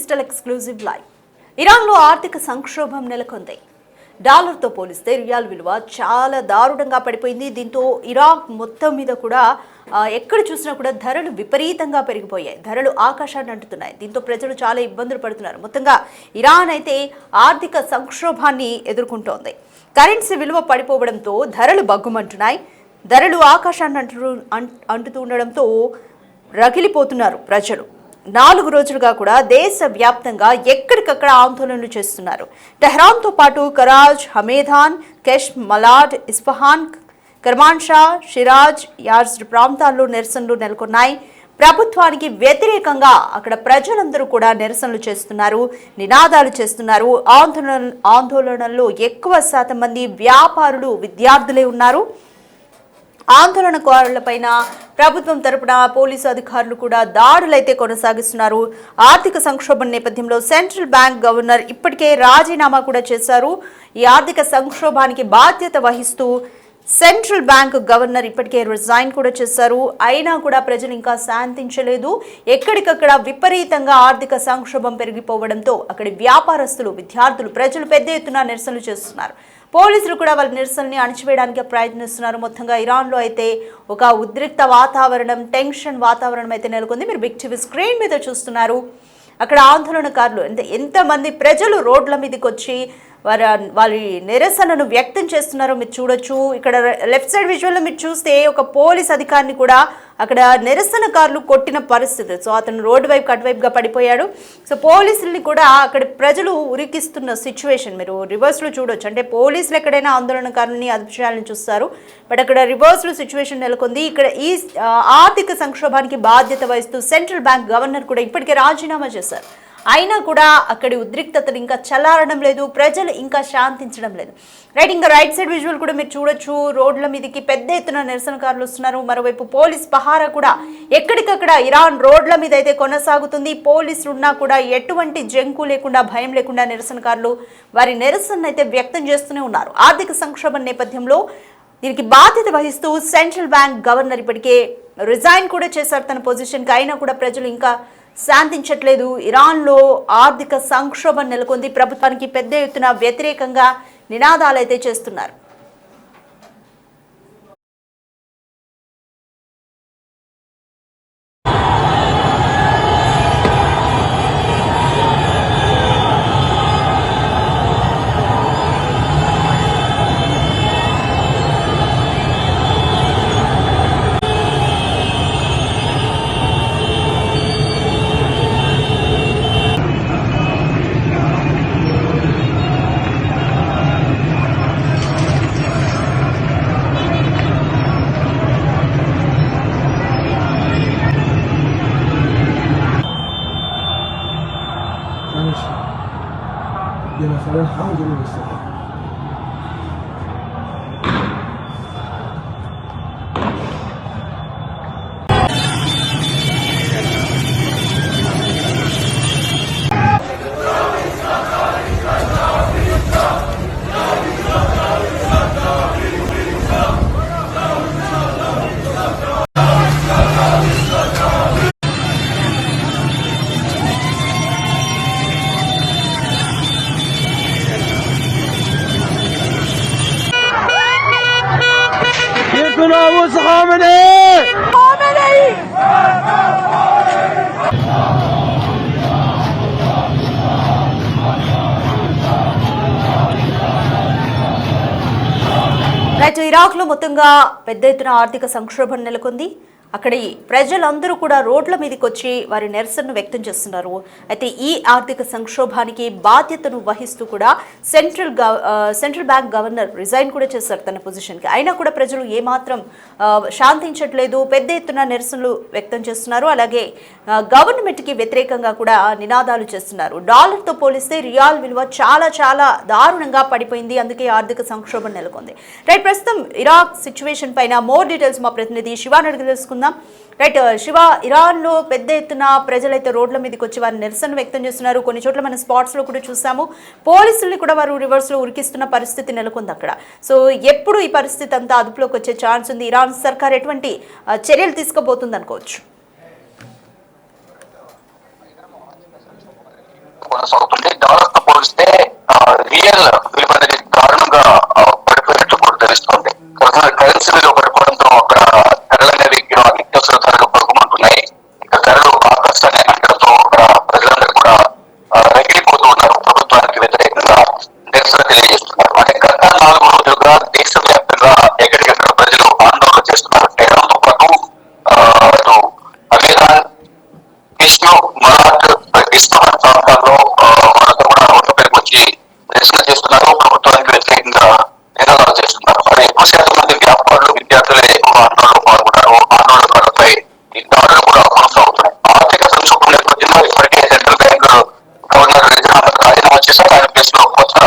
Digital exclusive live. ఇరాన్లో ఆర్థిక సంక్షోభం నెలకొంది. డాలర్తో పోలిస్తే రియాల్ విలువ చాలా దారుణంగా పడిపోయింది. దీంతో ఇరాక్ మొత్తం మీద కూడా ఎక్కడ చూసినా కూడా ధరలు విపరీతంగా పెరిగిపోయాయి. ధరలు ఆకాశాన్ని అంటుతున్నాయి. దీంతో ప్రజలు చాలా ఇబ్బందులు పడుతున్నారు. మొత్తంగా ఇరాన్ అయితే ఆర్థిక సంక్షోభాన్ని ఎదుర్కొంటోంది. కరెన్సీ విలువ పడిపోవడంతో ధరలు బగ్గుమంటున్నాయి. ధరలు ఆకాశాన్ని అంటుతూ ఉండడంతో రగిలిపోతున్నారు ప్రజలు. 4 రోజులుగా కూడా దేశవ్యాప్తంగా ఎక్కడికక్కడ ఆందోళనలు చేస్తున్నారు. టెహ్రాన్తో పాటు Karaj, Hamedan, Kish, Malard, Isfahan, Kermanshah, Shiraz, Yazd ప్రాంతాల్లో నిరసనలు నెలకొన్నాయి. ప్రభుత్వానికి వ్యతిరేకంగా అక్కడ ప్రజలందరూ కూడా నిరసనలు చేస్తున్నారు, నినాదాలు చేస్తున్నారు. ఆందోళనల్లో ఎక్కువ శాతం మంది వ్యాపారులు, విద్యార్థులే ఉన్నారు. ఆందోళనకారులపైన ప్రభుత్వం తరపున పోలీసు అధికారులు కూడా దాడులైతే కొనసాగిస్తున్నారు. ఆర్థిక సంక్షోభం నేపథ్యంలో సెంట్రల్ బ్యాంక్ గవర్నర్ ఇప్పటికే రాజీనామా కూడా చేశారు. ఈ ఆర్థిక సంక్షోభానికి బాధ్యత వహిస్తూ సెంట్రల్ బ్యాంక్ గవర్నర్ ఇప్పటికే రిజైన్ కూడా చేశారు. అయినా కూడా ప్రజలు ఇంకా శాంతించలేదు. ఎక్కడికక్కడ విపరీతంగా ఆర్థిక సంక్షోభం పెరిగిపోవడంతో అక్కడి వ్యాపారస్తులు, విద్యార్థులు, ప్రజలు పెద్ద ఎత్తున నిరసనలు చేస్తున్నారు. పోలీసులు కూడా వాళ్ళ నిరసనని అణచివేయడానికి ప్రయత్నిస్తున్నారు. మొత్తంగా ఇరాన్లో అయితే ఒక ఉద్రిక్త వాతావరణం, టెన్షన్ వాతావరణం అయితే నెలకొంది. మీరు బిగ్ టీవీ స్క్రీన్ మీద చూస్తున్నారు. అక్కడ ఆందోళనకారులు అంటే ఎంతమంది ప్రజలు రోడ్ల మీదకి వచ్చి వాళ్ళ నిరసనను వ్యక్తం చేస్తున్నారో మీరు చూడొచ్చు. ఇక్కడ లెఫ్ట్ సైడ్ విజువల్లో మీరు చూస్తే ఒక పోలీస్ అధికారిని కూడా అక్కడ నిరసనకారులు కొట్టిన పరిస్థితి. సో అతను రోడ్డు వైపు అటువైపుగా పడిపోయాడు. సో పోలీసుల్ని కూడా అక్కడ ప్రజలు ఉరికిస్తున్న సిచ్యువేషన్ మీరు రివర్స్లో చూడొచ్చు. అంటే పోలీసులు ఎక్కడైనా ఆందోళనకారులని అదుపు చేయాలని చూస్తారు, బట్ అక్కడ రివర్స్లో సిచ్యువేషన్ నెలకొంది. ఇక్కడ ఈ ఆర్థిక సంక్షోభానికి బాధ్యత వహిస్తూ సెంట్రల్ బ్యాంక్ గవర్నర్ కూడా ఇప్పటికే రాజీనామా చేశారు. అయినా కూడా అక్కడి ఉద్రిక్తతలు ఇంకా చల్లారడం లేదు, ప్రజలు ఇంకా శాంతించడం లేదు. రైట్, ఇంకా రైట్ సైడ్ విజువల్ కూడా మీరు చూడొచ్చు. రోడ్ల మీదకి పెద్ద ఎత్తున నిరసనకారులు వస్తున్నారు. మరోవైపు పోలీస్ పహారా కూడా ఎక్కడికక్కడ ఇరాన్ రోడ్ల మీద అయితే కొనసాగుతుంది. పోలీసులు ఉన్నా కూడా ఎటువంటి జంకు లేకుండా, భయం లేకుండా నిరసనకారులు వారి నిరసన అయితే వ్యక్తం చేస్తూనే ఉన్నారు. ఆర్థిక సంక్షోభం నేపథ్యంలో దీనికి బాధ్యత వహిస్తూ సెంట్రల్ బ్యాంక్ గవర్నర్ ఇప్పటికే రిజైన్ కూడా చేశారు తన పొజిషన్కి. అయినా కూడా ప్రజలు ఇంకా శాంతించట్లేదు. ఇరాన్లో ఆర్థిక సంక్షోభం నెలకొంది. ప్రభుత్వానికి పెద్ద ఎత్తున వ్యతిరేకంగా నినాదాలైతే చేస్తున్నారు. مثلا الحمد لله. ناموس خامنئي రైట్, ఇరాక్లో మొత్తంగా పెద్ద ఎత్తున ఆర్థిక సంక్షోభం నెలకొంది. అక్కడి ప్రజలందరూ కూడా రోడ్ల మీదకి వచ్చి వారి నిరసనను వ్యక్తం చేస్తున్నారు. అయితే ఈ ఆర్థిక సంక్షోభానికి బాధ్యతను వహిస్తూ కూడా సెంట్రల్ బ్యాంక్ గవర్నర్ రిజైన్ కూడా చేశారు తన పొజిషన్కి. అయినా కూడా ప్రజలు ఏమాత్రం శాంతించట్లేదు, పెద్ద ఎత్తున నిరసనలు వ్యక్తం చేస్తున్నారు. అలాగే గవర్నమెంట్కి వ్యతిరేకంగా కూడా నినాదాలు చేస్తున్నారు. డాలర్తో పోలిస్తే రియాల్ విలువ చాలా చాలా దారుణంగా పడిపోయింది. అందుకే ఆర్థిక సంక్షోభం నెలకొంది. రైట్, ప్రస్తుతం ఇరాక్ సిచ్యువేషన్ పైన మోర్ డీటెయిల్స్ మా ప్రతినిధి శివాని అడిగి తెలుసుకుందాం. రైట్ శివ, ఇరాన్లో పెద్ద ఎత్తున ప్రజలైతే రోడ్ల మీదకి వచ్చి వారి నిరసన వ్యక్తం చేస్తున్నారు. కొన్ని చోట్ల మన స్పాట్స్లో కూడా చూసాము. పోలీసుల్ని కూడా వారు రివర్స్లో ఉరికిస్తున్న పరిస్థితి నెలకొంది అక్కడ. సో ఎప్పుడు ఈ పరిస్థితి అంతా అదుపులోకి వచ్చే ఛాన్స్ ఉంది? ఇరాన్ సర్కార్ ఎటువంటి చర్యలు తీసుకోబోతుంది అనుకోవచ్చు? కొనసాగుతుంది. డాలర్ తో పోలిస్తే రియల్ విలువ అనేది దారుణంగా పడిపోయినట్టు కూడా తెలుస్తుంది. కరెన్సీ విలువ పడిపోవడంతో అక్కడ ధరలు అనేవి నిత్యావసర ధరలు పడుకుంటున్నాయి. ఇక ధరలు ఆకర్షణ అంటతో అక్కడ ప్రజలందరూ కూడా రగిలిపోతూ ఉన్నారు. ప్రభుత్వానికి వ్యతిరేకంగా నిరసన తెలియజేస్తున్నారు. అంటే గత 4 రోజులుగా దేశవ్యాప్తంగా ఎక్కడికెక్కడ ప్రజలు ఆందోళన చేస్తున్నారు. టెహరాన్తో పాటు అటు అమీరాన్, ఇస్లో, మరాఠ్, ఇస్లామాబాద్ ప్రాంతాల్లో వాళ్ళతో కూడా రోడ్లపైకి వచ్చి నిరసన చేస్తున్నారు. ప్రభుత్వానికి వ్యతిరేకంగా నినాదాలు చేస్తున్నారు. మరి ఎక్కువ శాతం మంది వ్యాపారులు, విద్యార్థులే ఎక్కువ ఆందోళనలో పాల్గొన్నారు. ఆందోళనకారులపై ఈ దాడులు కూడా కొనసాగుతున్నాయి. ఆర్థిక సంక్షోభం నేపథ్యంలో ఇప్పటికే సెంట్రల్ బ్యాంక్ గవర్నర్ రాజీనామా చేశారు. ఆయన ప్లేస్ లో కొత్త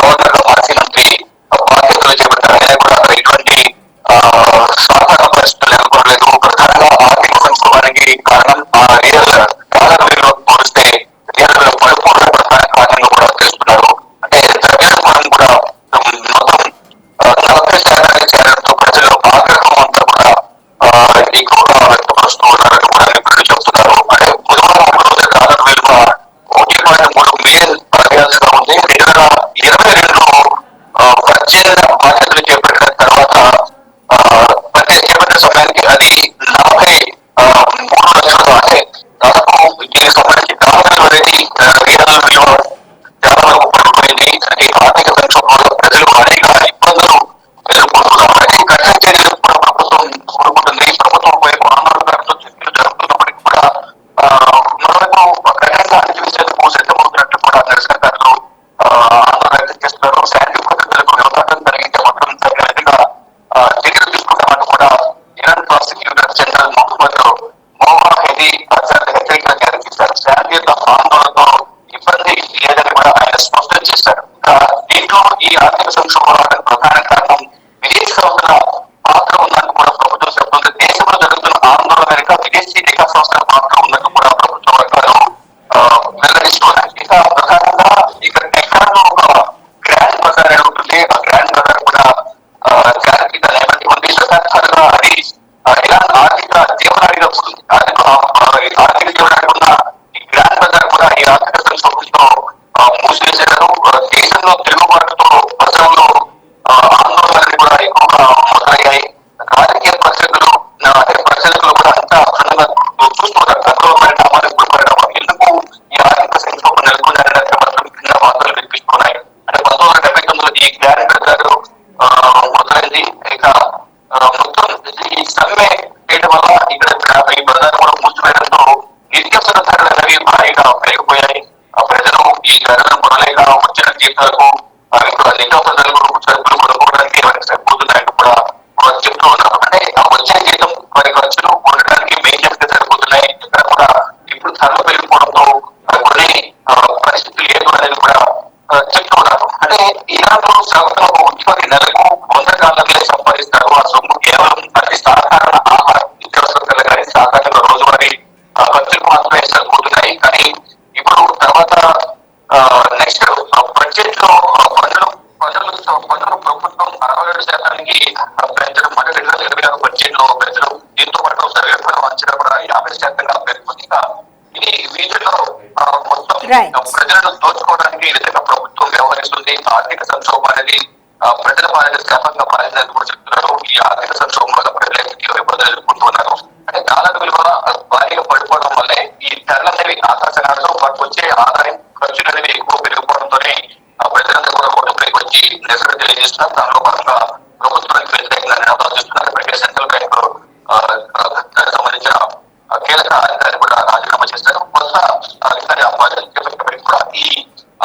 గవర్నర్ గా మాజీ మంత్రి బాధ్యతలు చేపట్టారు. ఆయన కూడా ఇటువంటి సాధారణ పరిస్థితులు నెలకొనలేదు. ప్రధానంగా ఆర్థిక సంక్షోభానికి కారణం రియల్ డాలర్ విలువ పోలిస్తే రియల్ విలువ పడిపోవడం ప్రధాన కారణంగా కూడా తెలుస్తున్నారు. అంటే ద్రవ్యోల్బణం కూడా మొత్తం 40% చేరడంతో ప్రజలు ఆగ్రహం అంతా కూడా ఎక్కువగా వ్యక్తపరుస్తూ ఉన్నారని కూడా నిపుణులు చెబుతున్నారు. అంటే బుధవారం రోజు డాలర్ విలువ 1.3 మిలియన్ పడేయాల్సిగా ఉంది. 2022లో పర్చేజ్ బాధ్యతలు చేపట్టిన తర్వాత చేపట్టిన సమయానికి అది 43 లక్షలు. అంటే దాదాపు దీనికి సంబంధించి డాలర్ విలువ అనేది రియల్ విలువ చాలా వరకు పడిపోయింది. అంటే ఆర్థిక సంక్షోభంలో ప్రజలు అనేక ఇబ్బందులు ఎదుర్కొంటున్నారు. అంటే కఠిన చర్యలు కూడా ప్రభుత్వం కోరుకుంటుంది. ప్రభుత్వం వైపు ఆందోళనకారులతో చర్చలు జరుపుతున్నప్పటికీ కూడా మరోవైపు కఠినంగా అణచివేసేందుకు సిద్ధమవుతున్నట్టు కూడా నిరసనకారులు ఆందోళన వ్యక్తం చేస్తున్నారు. శాంతి భద్రతలకు వ్యవహారం కలిగించే మొత్తం తగిన విధంగా చర్యలు తీసుకుంటామని కూడా Iran prosecutor general Mohammad Movahedi Azad హెచ్చరికలు జారీ చేశారు. శాంతియుత ఆందోళనతో ఇబ్బంది లేదని కూడా ఆయన స్పష్టం చేశారు. దీంట్లో ఈ ఆర్థిక సంక్షోభానికి ప్రధాన కారణం విదేశీ సంస్థల పాత్ర ఉందని కూడా ప్రభుత్వం చెబుతుంది. దేశంలో జరుగుతున్న ఆందోళన వెనుక విదేశీ నిఘా సంస్థల పాత్ర ఉందని కూడా ప్రభుత్వ వర్గాలు వెల్లడిస్తున్నారు. ఇక ప్రధానంగా ఇక్కడ టెహ్రాన్లో ఒక గ్రాండ్ బజార్ ఉంటుంది. ఆ గ్రాండ్ బజార్ కూడా జాతీయ నేపథ్యం ఉంది. శతాబ్దాలుగా అది ఇరాన్ ఆర్థిక జీవనాడిగా ఉంటుంది. ఆర్థిక జీవనాడి ఉన్న ఈ గ్రాండ్ బజార్ కూడా ఈ ఆర్థిక సంక్షోభంతో మూసివేశారు. దేశంలో తిరుగుబాటుతో ప్రజల్లో ఆందోళనలు కూడా ఎక్కువగా మొదలయ్యాయి. రాజకీయ పరిస్థితులు ప్రజలకు కూడా అంతా క్షుణ్ణంగా చూస్తున్నారు. గతంలో పరిణామాలు ఇప్పుడు పరిణామాలు ఎందుకు ఈ ఆర్థిక సంక్షోభం నెలకొన్నారనే మాత్రం కింద వార్తలు వినిపిస్తున్నాయి. అంటే 1979లో ఈ గ్రాండ్ బజార్ మొదలైంది. ఇక మొత్తం ఈ సమ్మె చేయడం వల్ల ఇక్కడ ఈ బజార్ కూడా మూసివేయడంతో నిత్యావసర ధరలు అనేవి భారీగా పెరిగిపోయాయి. ప్రజలు ఈ ధరలను కొనలేక వచ్చిన జీతాలకు ఇప్పుడు నిత్యావసర ధరలు సరుకులు కొనుక్కోవడానికి వారికి సరిపోతున్నాయని కూడా చెప్తూ ఉన్నారు. అంటే వచ్చే జీతం వారి ఖర్చులు కొనడానికి మెయింటెనెన్స్ సరిపోతున్నాయి. ఇక్కడ కూడా ఇప్పుడు ధరలు పెరిగిపోవడంతో కొన్ని పరిస్థితులు లేదు అనేది కూడా చెప్తూ ఉన్నారు. అంటే ఇరాన్ లో సగటున ఒక ఉద్యోగి నెలకు $100 సంపాదిస్తారు. ఆ సొమ్ము కేవలం అది సాధారణ ఆహార నిత్యావసరాలు కానీ సాధారణ రోజువారీ ఖర్చులు మాత్రమే సరిపోతున్నాయి. కానీ ఇప్పుడు తర్వాత నెక్స్ట్ బడ్జెట్ లో పన్నులు ప్రభుత్వం 67% పెంచడం, అంటే 2026 బడ్జెట్ లో పెంచడం. దీంతో పాటు ద్రవ్యోల్బణం అంచనా కూడా 50% పెరుగుతుంది. ఇది వీటిలో మొత్తం ప్రజలను దోచుకోవడానికి విధంగా ప్రభుత్వం వ్యవహరిస్తుంది. ఆర్థిక సంక్షోభం అనేది ప్రజల బాధ్యత శాపంగా మారిందని కూడా చెప్తున్నారు. ఈ ఆర్థిక సంక్షోభం వల్ల ప్రజలు తీవ్ర ఇబ్బందులు ఎదుర్కొంటున్నారు. అంటే డాలర్ విలువ భారీగా పడిపోవడం వల్లే ఈ ధరలు అనేవి ఆకర్షణతో పాటు వచ్చే ఆదాయం ఖర్చులు అనేవి ఎక్కువ పెరిగిపోవడంతోనే ప్రజలంతా కూడా ఓటుపైకి వచ్చి నిరసన తెలియజేస్తున్నారు. దానిలో భాగంగా ప్రభుత్వానికి వ్యతిరేకంగా నినాదాలు చేస్తున్నారు. ఇప్పటికే సెంట్రల్ బ్యాంక్ దానికి సంబంధించిన కీలక అధికారి కూడా రాజీనామా చేశారు. కొత్త అధికారి అప్పాజీ కూడా ఈ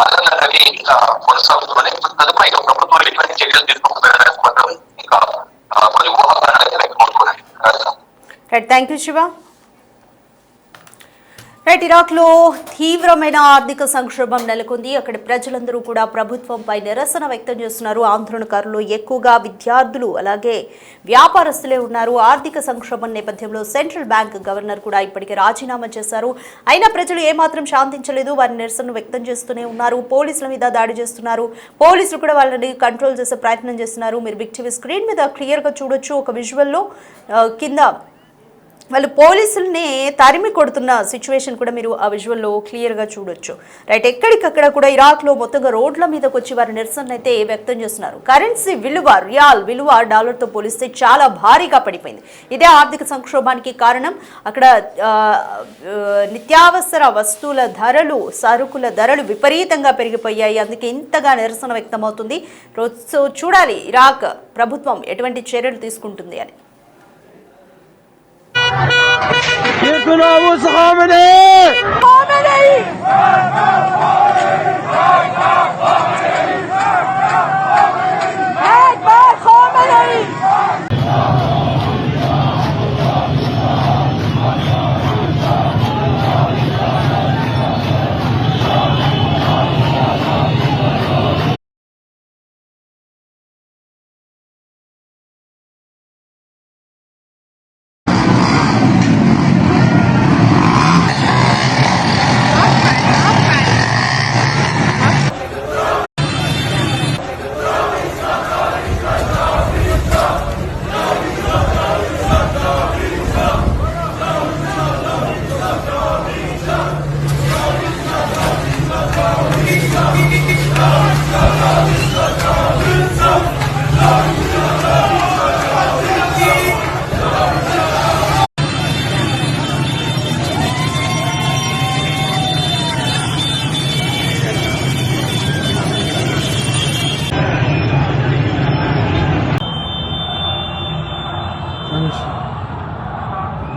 ఆందోళన అనేది ఇంకా కొనసాగుతుందని తదుపరి ప్రభుత్వం ఎటువంటి చర్యలు తీసుకోకపోయినా మాత్రం ఇంకా కొన్ని ఊహాగానాలు వ్యక్తమవుతున్నాయి. Thank you Shiva. ఇరాక్లో తీవ్రమైన ఆర్థిక సంక్షోభం నెలకొంది. అక్కడి ప్రజలందరూ కూడా ప్రభుత్వంపై నిరసన వ్యక్తం చేస్తున్నారు. ఆందోళనకారులు ఎక్కువగా విద్యార్థులు అలాగే వ్యాపారస్తులే ఉన్నారు. ఆర్థిక సంక్షోభం నేపథ్యంలో సెంట్రల్ బ్యాంక్ గవర్నర్ కూడా ఇప్పటికే రాజీనామా చేశారు. అయినా ప్రజలు ఏమాత్రం శాంతించలేదు. వారి నిరసనను వ్యక్తం చేస్తూనే ఉన్నారు. పోలీసుల మీద దాడి చేస్తున్నారు. పోలీసులు కూడా వాళ్ళని కంట్రోల్ చేసే ప్రయత్నం చేస్తున్నారు. మీరు బిగ్ టీవీ స్క్రీన్ మీద క్లియర్గా చూడొచ్చు. ఒక విజువల్లో కింద వాళ్ళు పోలీసుల్ని తరిమి కొడుతున్న సిచ్యువేషన్ కూడా మీరు ఆ విజువల్లో క్లియర్గా చూడొచ్చు. రైట్, ఎక్కడికక్కడ కూడా ఇరాక్లో మొత్తంగా రోడ్ల మీదకి వచ్చి వారి నిరసన అయితే వ్యక్తం చేస్తున్నారు. కరెన్సీ విలువ, రియాల్ విలువ డాలర్తో పోలిస్తే చాలా భారీగా పడిపోయింది. ఇదే ఆర్థిక సంక్షోభానికి కారణం. అక్కడ నిత్యావసర వస్తువుల ధరలు, సరుకుల ధరలు విపరీతంగా పెరిగిపోయాయి. అందుకే ఇంతగా నిరసన వ్యక్తమవుతుంది. సో చూడాలి ఇరాక్ ప్రభుత్వం ఎటువంటి చర్యలు తీసుకుంటుంది అని.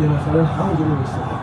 يا مثلا حاول جنوب السودان